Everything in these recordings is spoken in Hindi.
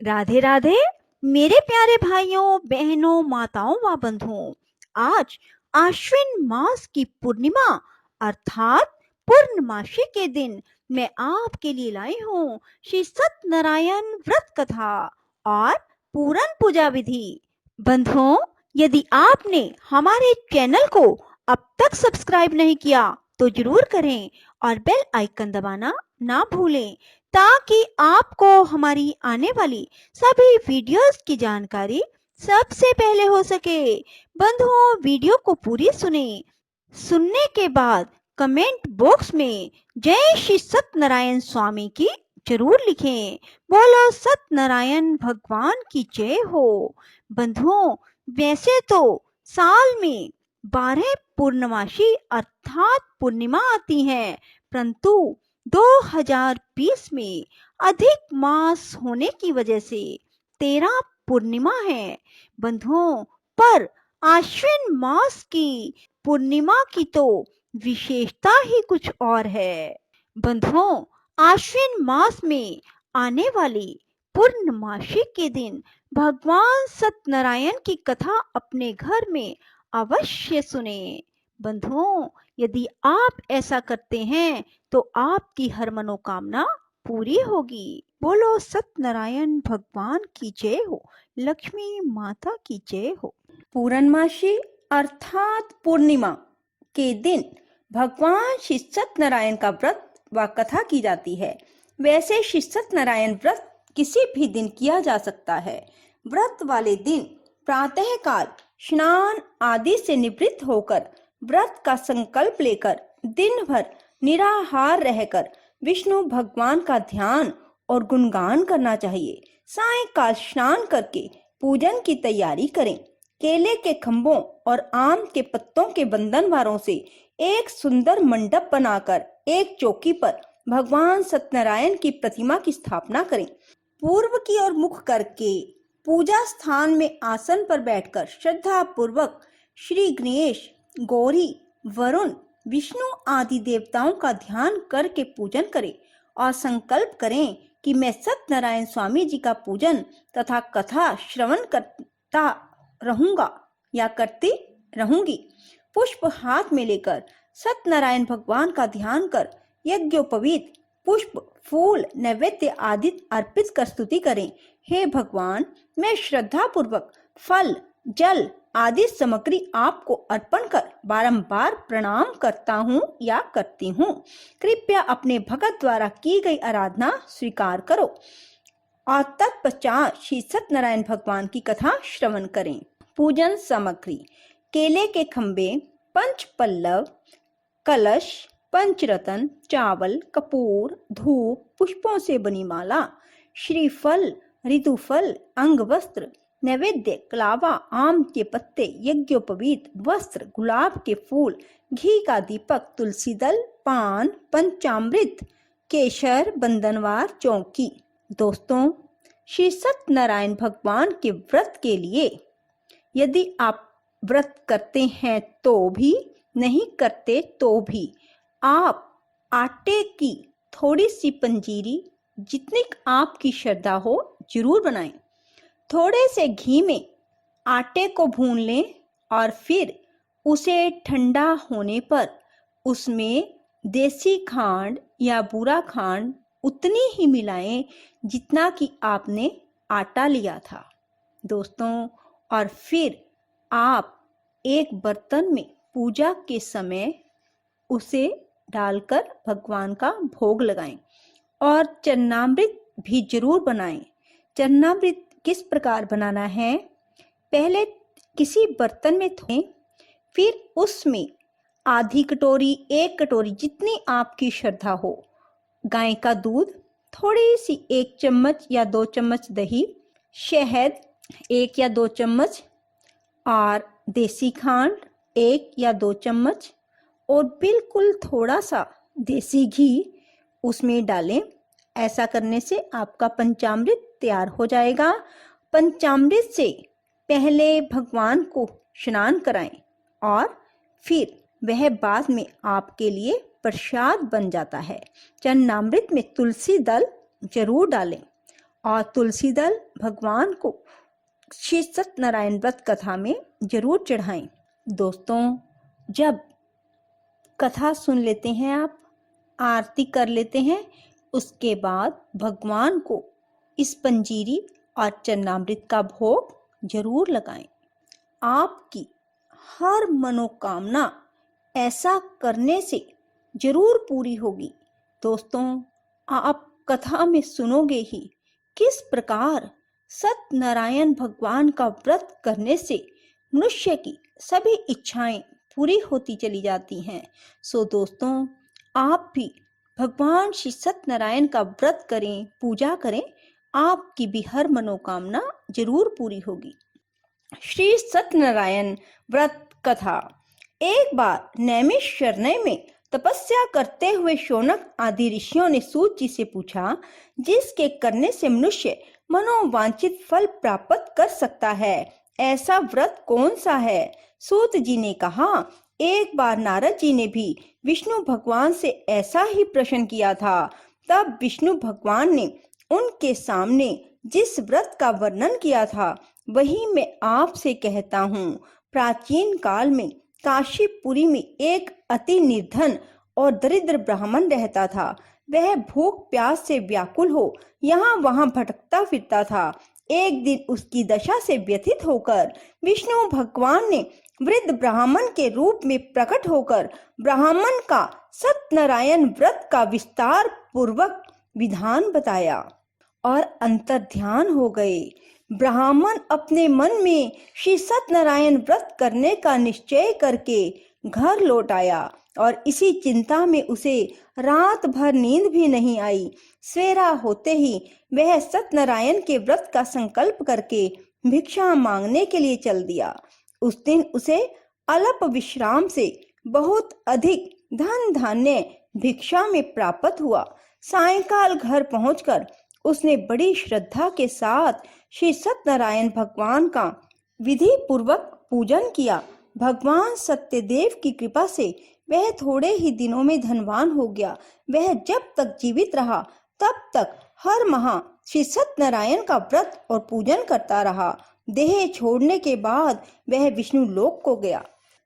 राधे राधे मेरे प्यारे भाइयों बहनों माताओं व बंधुओं। आज आश्विन मास की पूर्णिमा अर्थात पूर्णमासी के दिन मैं आपके लिए लाई हूँ श्री सत्यनारायण व्रत कथा और पूरन पूजा विधि। बंधुओं, यदि आपने हमारे चैनल को अब तक सब्सक्राइब नहीं किया तो जरूर करें और बेल आइकन दबाना ना भूलें ताकि आपको हमारी आने वाली सभी वीडियोस की जानकारी सबसे पहले हो सके। बंधुओं, वीडियो को पूरी सुने। सुनने के बाद कमेंट बॉक्स में जय श्री सत्यनारायण स्वामी की जरूर लिखें। बोलो सत्यनारायण भगवान की जय हो। बंधुओं, वैसे तो साल में 12 पूर्णमासी अर्थात पूर्णिमा आती हैं, परंतु 2020 में अधिक मास होने की वजह से 13 पूर्णिमा है। बंधुओं, पर आश्विन मास की पूर्णिमा की तो विशेषता ही कुछ और है। बंधुओं, आश्विन मास में आने वाली पूर्णमासी के दिन भगवान सत्यनारायण की कथा अपने घर में अवश्य सुने। बंधुओं, यदि आप ऐसा करते हैं तो आपकी हर मनोकामना पूरी होगी। बोलो सत्यनारायण भगवान की जय हो, लक्ष्मी माता की जय हो। पूर्णमासी अर्थात पूर्णिमा के दिन भगवान श्री सत्यनारायण का व्रत व कथा की जाती है। वैसे श्री सत्यनारायण व्रत किसी भी दिन किया जा सकता है। व्रत वाले दिन प्रातःकाल स्नान आदि से निवृत्त होकर व्रत का संकल्प लेकर दिन भर निराहार रहकर विष्णु भगवान का ध्यान और गुणगान करना चाहिए। सायंकाल स्नान करके पूजन की तैयारी करें। केले के खंभों और आम के पत्तों के बंधनवारों से एक सुंदर मंडप बनाकर एक चौकी पर भगवान सत्यनारायण की प्रतिमा की स्थापना करें। पूर्व की ओर मुख करके पूजा स्थान में आसन पर बैठकर श्रद्धा पूर्वक श्री गणेश, गौरी, वरुण, विष्णु आदि देवताओं का ध्यान करके पूजन करें और संकल्प करें कि मैं सत्यनारायण स्वामी जी का पूजन तथा कथा श्रवण करता रहूंगा या करती रहूंगी। पुष्प हाथ में लेकर सत्यनारायण भगवान का ध्यान कर यज्ञोपवीत पुष्प, फूल, नैवेद्य आदि अर्पित कर स्तुति करें। हे भगवान, मैं श्रद्धा पूर्वक फल, जल आदि सामग्री आपको अर्पण कर बारंबार प्रणाम करता हूँ या करती हूँ। कृपया अपने भगत द्वारा की गई आराधना स्वीकार करो और तत्पश्चात श्री सत्यनारायण भगवान की कथा श्रवण करें। पूजन सामग्री: केले के खंबे, पंच पल्लव, कलश, पंचरत्न, चावल, कपूर, धूप, पुष्पों से बनी माला, श्रीफल, ऋतुफल, अंगवस्त्र, नैवेद्य, कलावा, आम के पत्ते, यज्ञोपवीत वस्त्र, गुलाब के फूल, घी का दीपक, तुलसी दल, पान, पंचामृत, केशर, बंधनवार, चौकी। दोस्तों, श्री सत्यनारायण भगवान के व्रत के लिए यदि आप व्रत करते हैं तो भी, नहीं करते तो भी, आप आटे की थोड़ी सी पंजीरी जितनी आपकी श्रद्धा हो जरूर बनाएं। थोड़े से घी में आटे को भून लें और फिर उसे ठंडा होने पर उसमें देसी खांड या बूरा खांड उतनी ही मिलाएं जितना कि आपने आटा लिया था। दोस्तों, और फिर आप एक बर्तन में पूजा के समय उसे डालकर भगवान का भोग लगाएं और चरणामृत भी जरूर बनाएं। चरणामृत किस प्रकार बनाना है? पहले किसी बर्तन में धोएं, फिर उसमें आधी कटोरी, 1 कटोरी जितनी आपकी श्रद्धा हो गाय का दूध, थोड़ी सी 1 चम्मच या 2 चम्मच दही, शहद 1 या 2 चम्मच और देसी खांड 1 या 2 चम्मच और बिल्कुल थोड़ा सा देसी घी उसमें डालें। ऐसा करने से आपका पंचामृत तैयार हो जाएगा। पंचामृत से पहले भगवान को स्नान कराएं और फिर वह बाद में आपके लिए प्रसाद बन जाता है। चरणामृत में तुलसी दल जरूर डालें और तुलसी दल भगवान को श्री सत्यनारायण व्रत कथा में जरूर चढ़ाएं। दोस्तों, जब कथा सुन लेते हैं, आप आरती कर लेते हैं, उसके बाद भगवान को इस पंजीरी और चरणामृत का भोग जरूर लगाएं। आपकी हर मनोकामना ऐसा करने से जरूर पूरी होगी। दोस्तों, आप कथा में सुनोगे ही किस प्रकार सत्यनारायण भगवान का व्रत करने से मनुष्य की सभी इच्छाएं पूरी होती चली जाती हैं। सो दोस्तों, आप भी भगवान श्री सत्यनारायण का व्रत करें, पूजा करें, आपकी भी हर मनोकामना जरूर पूरी होगी। श्री सत्यनारायण व्रत कथा। एक बार नैमिषारण्य में तपस्या करते हुए शौनक आदि ऋषियों ने सूत जी से पूछा, जिसके करने से मनुष्य मनोवांछित फल प्राप्त कर सकता है, ऐसा व्रत कौन सा है? सूत जी ने कहा, एक बार नारद जी ने भी विष्णु भगवान से ऐसा ही प्रश्न किया था। तब विष्णु भगवान ने उनके सामने जिस व्रत का वर्णन किया था, वही मैं आपसे कहता हूँ। प्राचीन काल में काशीपुरी में एक अति निर्धन और दरिद्र ब्राह्मण रहता था। वह भूख प्यास से व्याकुल हो यहाँ वहां भटकता फिरता था। एक दिन उसकी दशा से व्यथित होकर विष्णु भगवान ने वृद्ध ब्राह्मण के रूप में प्रकट होकर ब्राह्मण का सत्यनारायण व्रत का विस्तार पूर्वक विधान बताया और अंतर्ध्यान हो गए। ब्राह्मण अपने मन में श्री सत्यनारायण व्रत करने का निश्चय करके घर लौट आया और इसी चिंता में उसे रात भर नींद भी नहीं आई। सवेरा होते ही वह सत्यनारायण के व्रत का संकल्प करके भिक्षा मांगने के लिए चल दिया। उस दिन उसे अल्प विश्राम से बहुत अधिक धन धान्य भिक्षा में प्राप्त हुआ। सायंकाल घर पहुंचकर उसने बड़ी श्रद्धा के साथ श्री सत्यनारायण भगवान का विधि पूर्वक पूजन किया। भगवान सत्यदेव की कृपा से वह थोड़े ही दिनों में धनवान हो गया। वह जब तक जीवित रहा तब तक हर माह श्री सत्यनारायण का व्रत और पूजन करता रहा। देह छोड़ने के बाद वह विष्णु लोक को गया।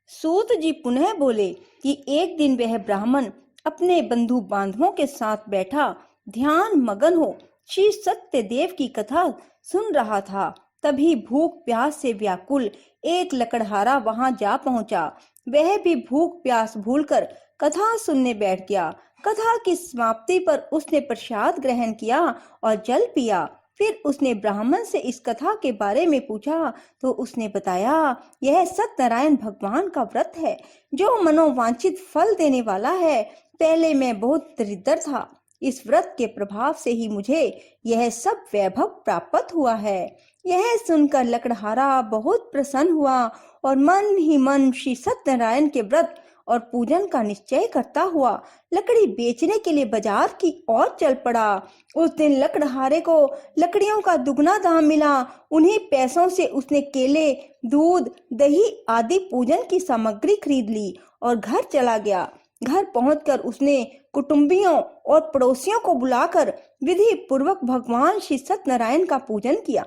सूत जी पुनः बोले कि एक दिन वह ब्राह्मण अपने बंधु बांधवों के साथ बैठा ध्यान मगन हो श्री सत्यदेव की कथा सुन रहा था। तभी भूख प्यास से व्याकुल एक लकड़हारा वहां जा पहुंचा। वह भी भूख प्यास भूलकर कथा सुनने बैठ गया। कथा की समाप्ति पर उसने प्रसाद ग्रहण किया और जल पिया। फिर उसने ब्राह्मण से इस कथा के बारे में पूछा तो उसने बताया, यह सत्यनारायण भगवान का व्रत है जो मनोवांछित फल देने वाला है। पहले मैं बहुत दरिद्र था, इस व्रत के प्रभाव से ही मुझे यह सब वैभव प्राप्त हुआ है। यह सुनकर लकड़हारा बहुत प्रसन्न हुआ और मन ही मन श्री सत्यनारायण के व्रत और पूजन का निश्चय करता हुआ लकड़ी बेचने के लिए बाजार की ओर चल पड़ा। उस दिन लकड़हारे को लकड़ियों का दुगना दाम मिला। उन्हीं पैसों से उसने केले, दूध, दही आदि पूजन की सामग्री खरीद ली और घर चला गया। घर पहुंचकर उसने कुटुंबियों और पड़ोसियों को बुलाकर विधि पूर्वक भगवान श्री सत्यनारायण का पूजन किया।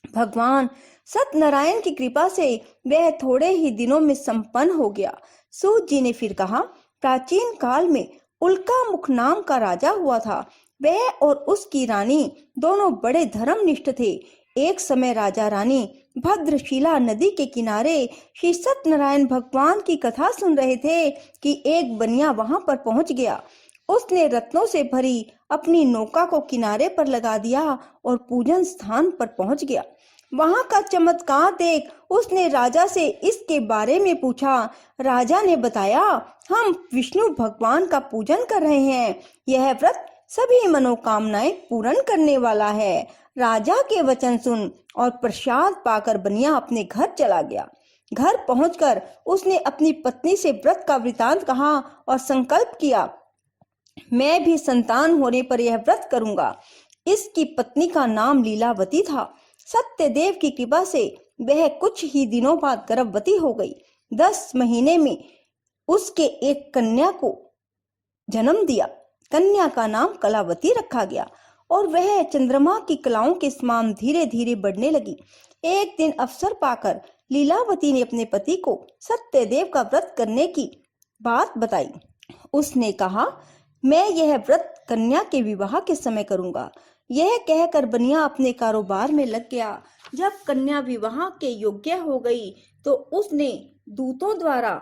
भगवान सत्यनारायण की कृपा से वह थोड़े ही दिनों में संपन्न हो गया। सूत जी ने फिर कहा, प्राचीन काल में उल्का मुख नाम का राजा हुआ था। वह और उसकी रानी दोनों बड़े धर्मनिष्ठ थे। एक समय राजा रानी भद्रशिला नदी के किनारे श्री सत्यनारायण भगवान की कथा सुन रहे थे कि एक बनिया वहां पर पहुंच गया। उसने रत्नों से भरी अपनी नौका को किनारे पर लगा दिया और पूजन स्थान पर पहुंच गया। वहां का चमत्कार देख उसने राजा से इसके बारे में पूछा। राजा ने बताया, हम विष्णु भगवान का पूजन कर रहे हैं। यह व्रत सभी मनोकामनाएं पूर्ण करने वाला है। राजा के वचन सुन और प्रसाद पाकर बनिया अपने घर चला गया। घर पहुंचकर उसने अपनी पत्नी से व्रत का वृतांत कहा और संकल्प किया, मैं भी संतान होने पर यह व्रत करूंगा। इसकी पत्नी का नाम लीलावती था। सत्यदेव की कृपा से वह कुछ ही दिनों बाद गर्भवती हो गई। 10 महीने में उसके एक कन्या को जन्म दिया। कन्या का नाम कलावती रखा गया। और वह चंद्रमा की कलाओं के समान धीरे धीरे बढ़ने लगी। एक दिन अवसर पाकर लीलावती ने अपने पति को सत्यदेव का व्रत करने की बात बताई। उसने कहा, मैं यह व्रत कन्या के विवाह के समय करूंगा। यह कहकर बनिया अपने कारोबार में लग गया। जब कन्या विवाह के योग्य हो गई तो उसने दूतों द्वारा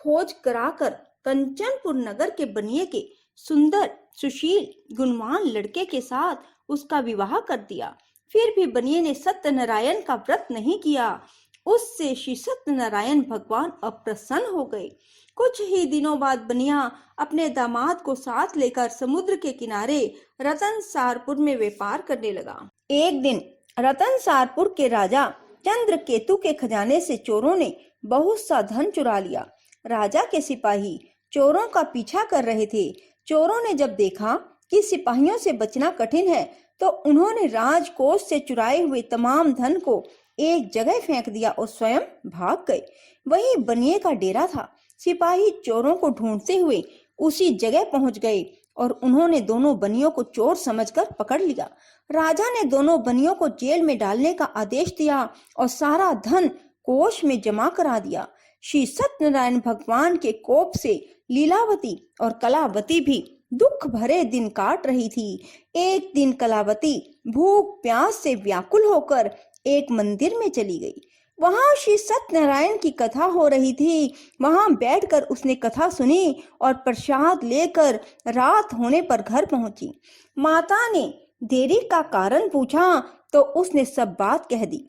खोज कराकर कंचनपुर नगर के बनिए के सुंदर, सुशील, गुणवान लड़के के साथ उसका विवाह कर दिया। फिर भी बनिए ने सत्यनारायण का व्रत नहीं किया। उससे श्री सत्यनारायण भगवान अप्रसन्न हो गए। कुछ ही दिनों बाद बनिया अपने दामाद को साथ लेकर समुद्र के किनारे रतनसारपुर में व्यापार करने लगा। एक दिन रतनसारपुर के राजा चंद्रकेतु के खजाने से चोरों ने बहुत सा धन चुरा लिया। राजा के सिपाही चोरों का पीछा कर रहे थे। चोरों ने जब देखा कि सिपाहियों से बचना कठिन है तो उन्होंने राजकोष से चुराए हुए तमाम धन को एक जगह फेंक दिया और स्वयं भाग गए। वहीं बनिए का डेरा था। सिपाही चोरों को ढूंढते हुए उसी जगह पहुंच गए और उन्होंने दोनों बनियों को चोर समझकर पकड़ लिया। राजा ने दोनों बनियों को जेल में डालने का आदेश दिया और सारा धन कोष में जमा करा दिया। श्री सत्यनारायण भगवान के कोप से लीलावती और कलावती भी दुख भरे दिन काट रही थी। एक दिन कलावती भूख प्यास से व्याकुल होकर एक मंदिर में चली गई। वहां श्री सत्यनारायण की कथा हो रही थी। वहां बैठकर उसने कथा सुनी और प्रसाद लेकर रात होने पर घर पहुंची। माता ने देरी का कारण पूछा तो उसने सब बात कह दी।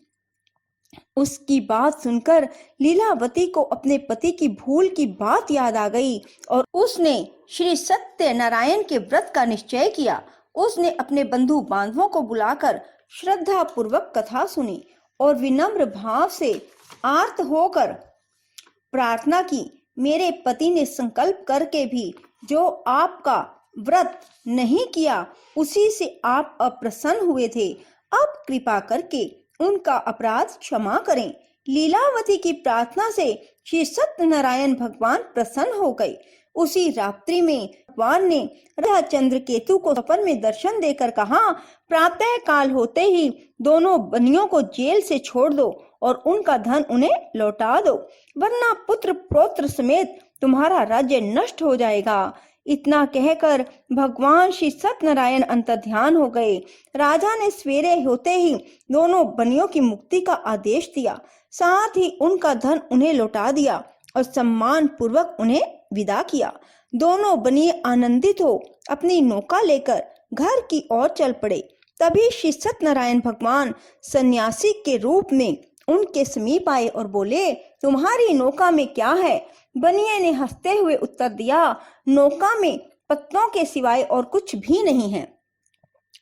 उसकी बात सुनकर लीलावती को अपने पति की भूल की बात याद आ गई और उसने श्री सत्यनारायण के व्रत का निश्चय किया। उसने अपने बंधु बांधवों को बुलाकर श्रद्धा पूर्वक कथा सुनी और विनम्र भाव से आर्त होकर प्रार्थना की, मेरे पति ने संकल्प करके भी जो आपका व्रत नहीं किया उसी से आप अप्रसन्न हुए थे। अब कृपा करके उनका अपराध क्षमा करें। लीलावती की प्रार्थना से श्री सत्यनारायण भगवान प्रसन्न हो गए। उसी रात्रि में भगवान ने राजा चंद्रकेतु को सपन में दर्शन देकर कहा, प्रातः काल होते ही दोनों बनियों को जेल से छोड़ दो और उनका धन उन्हें लौटा दो, वरना पुत्र पौत्र समेत तुम्हारा राज्य नष्ट हो जाएगा। इतना कहकर भगवान श्री सत्यनारायण अंतर्ध्यान हो गए। राजा ने सवेरे होते ही दोनों बनियों की मुक्ति का आदेश दिया, साथ ही उनका धन उन्हें लौटा दिया और सम्मान पूर्वक उन्हें विदा किया। दोनों बनिए आनंदित हो अपनी नौका लेकर घर की ओर चल पड़े। तभी श्री सत्यनारायण भगवान सन्यासी के रूप में उनके समीप आए और बोले, तुम्हारी नौका में क्या है? बनिए ने हंसते हुए उत्तर दिया, नौका में पत्तों के सिवाय और कुछ भी नहीं है।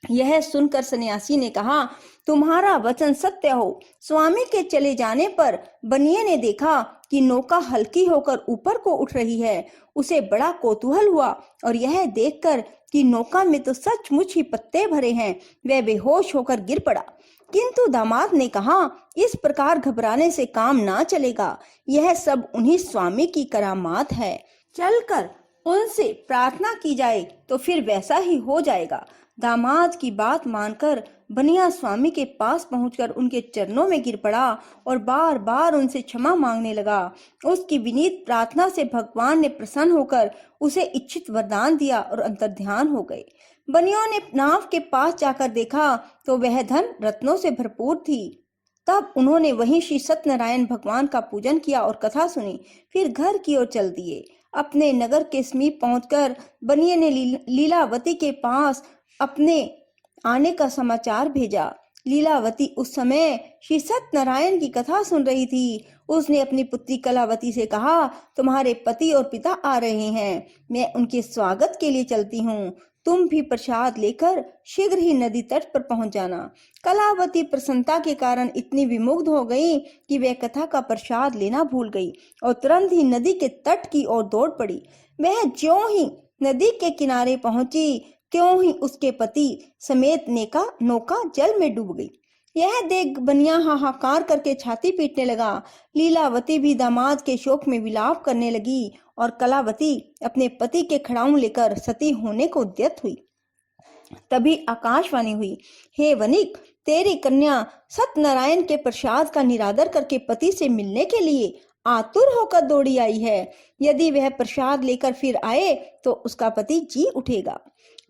यह सुनकर सन्यासी ने कहा, तुम्हारा वचन सत्य हो। स्वामी के चले जाने पर बनिए ने देखा कि नौका हल्की होकर ऊपर को उठ रही है। उसे बड़ा कौतूहल हुआ और यह देखकर कि नौका में तो सचमुच ही पत्ते भरे हैं, वह बेहोश होकर गिर पड़ा। किंतु दामाद ने कहा, इस प्रकार घबराने से काम ना चलेगा, यह सब उन्हीं स्वामी की करामात है। चलकर उनसे प्रार्थना की जाए तो फिर वैसा ही हो जाएगा। दामाद की बात मानकर बनिया स्वामी के पास पहुंचकर उनके चरणों में गिर पड़ा और बार बार उनसे क्षमा मांगने लगा। उसकी विनीत प्रार्थना से भगवान ने प्रसन्न होकर उसे इच्छित वरदान दिया और अंतर्ध्यान हो गए। बनियों ने नाव के पास जाकर देखा तो वह धन रत्नों से भरपूर थी। तब उन्होंने वहीं श्री सत्यनारायण भगवान का पूजन किया और कथा सुनी। फिर घर की ओर चल दिए। अपने नगर के समीप पहुंचकर बनिए ने लीलावती के पास अपने आने का समाचार भेजा। लीलावती उस समय श्री सत्यनारायण की कथा सुन रही थी। उसने अपनी पुत्री कलावती से कहा, तुम्हारे पति और पिता आ रहे हैं, मैं उनके स्वागत के लिए चलती हूँ। तुम भी प्रसाद लेकर शीघ्र ही नदी तट पर पहुंच जाना। कलावती प्रसन्नता के कारण इतनी विमुग्ध हो गई कि वह कथा का प्रसाद लेना भूल गई और तुरंत ही नदी के तट की ओर दौड़ पड़ी। वह ज्यों ही नदी के किनारे पहुंची त्यों ही उसके पति समेत नौका जल में डूब गई। यह देख बनिया हाहाकार करके छाती पीटने लगा। लीलावती भी दामाद के शोक में विलाप करने लगी और कलावती अपने पति के खड़ाऊं लेकर सती होने को उद्यत हुई। तभी आकाशवाणी हुई, हे वनिक, तेरी कन्या सत्यनारायण के प्रसाद का निरादर करके पति से मिलने के लिए आतुर होकर दौड़ी आई है। यदि वह प्रसाद लेकर फिर आए तो उसका पति जी उठेगा।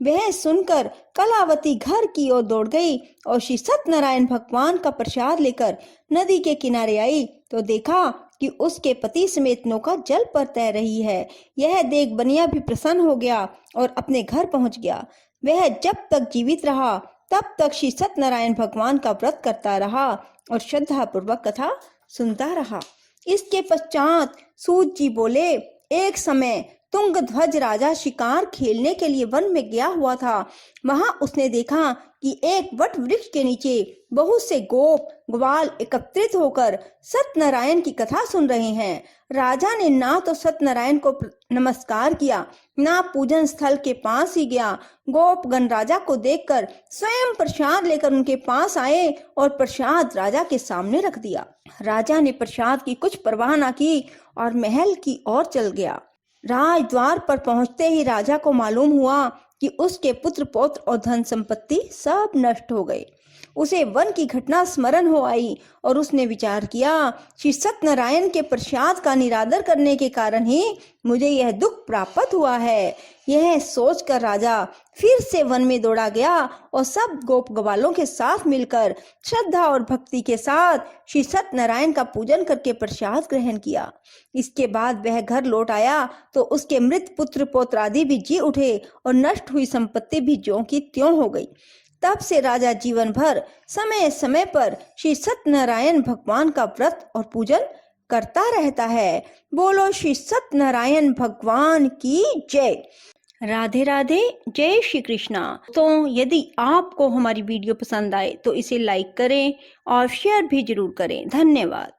वह सुनकर कलावती घर की ओर दौड़ गई और श्री सत्यनारायण भगवान का प्रसाद लेकर नदी के किनारे आई तो देखा कि उसके पति समेत नौका जल पर तैर रही है। यह देख बनिया भी प्रसन्न हो गया और अपने घर पहुंच गया। वह जब तक जीवित रहा तब तक श्री सत्यनारायण भगवान का व्रत करता रहा और श्रद्धा पूर्वक कथा सुनता रहा। इसके पश्चात सूत जी बोले, एक समय तुंगध्वज राजा शिकार खेलने के लिए वन में गया हुआ था। वहां उसने देखा कि एक वट वृक्ष के नीचे बहुत से गोप ग्वाल एकत्रित होकर सत्यनारायण की कथा सुन रहे हैं। राजा ने ना तो सत्यनारायण को नमस्कार किया, ना पूजन स्थल के पास ही गया। गोपगण राजा को देखकर स्वयं प्रसाद लेकर उनके पास आए और प्रसाद राजा के सामने रख दिया। राजा ने प्रसाद की कुछ परवाह न की और महल की ओर चल गया। राजद्वार पर पहुंचते ही राजा को मालूम हुआ कि उसके पुत्र पौत्र और धन संपत्ति सब नष्ट हो गए। उसे वन की घटना स्मरण हो आई और उसने विचार किया, श्री सत्यनारायण के प्रसाद का निरादर करने के कारण ही मुझे यह दुख प्राप्त हुआ है। यह सोचकर राजा फिर से वन में दौड़ा गया और सब गोप ग्वालों के साथ मिलकर श्रद्धा और भक्ति के साथ श्री सत्यनारायण का पूजन करके प्रसाद ग्रहण किया। इसके बाद वह घर लौट आया तो उसके मृत पुत्र पौत्र आदि भी जी उठे और नष्ट हुई संपत्ति भी ज्यों की त्यों हो गई। तब से राजा जीवन भर समय समय पर श्री सत्यनारायण भगवान का व्रत और पूजन करता रहता है। बोलो श्री सत्यनारायण भगवान की जय। राधे राधे, जय श्री कृष्णा। तो यदि आपको हमारी वीडियो पसंद आए तो इसे लाइक करें और शेयर भी जरूर करें। धन्यवाद।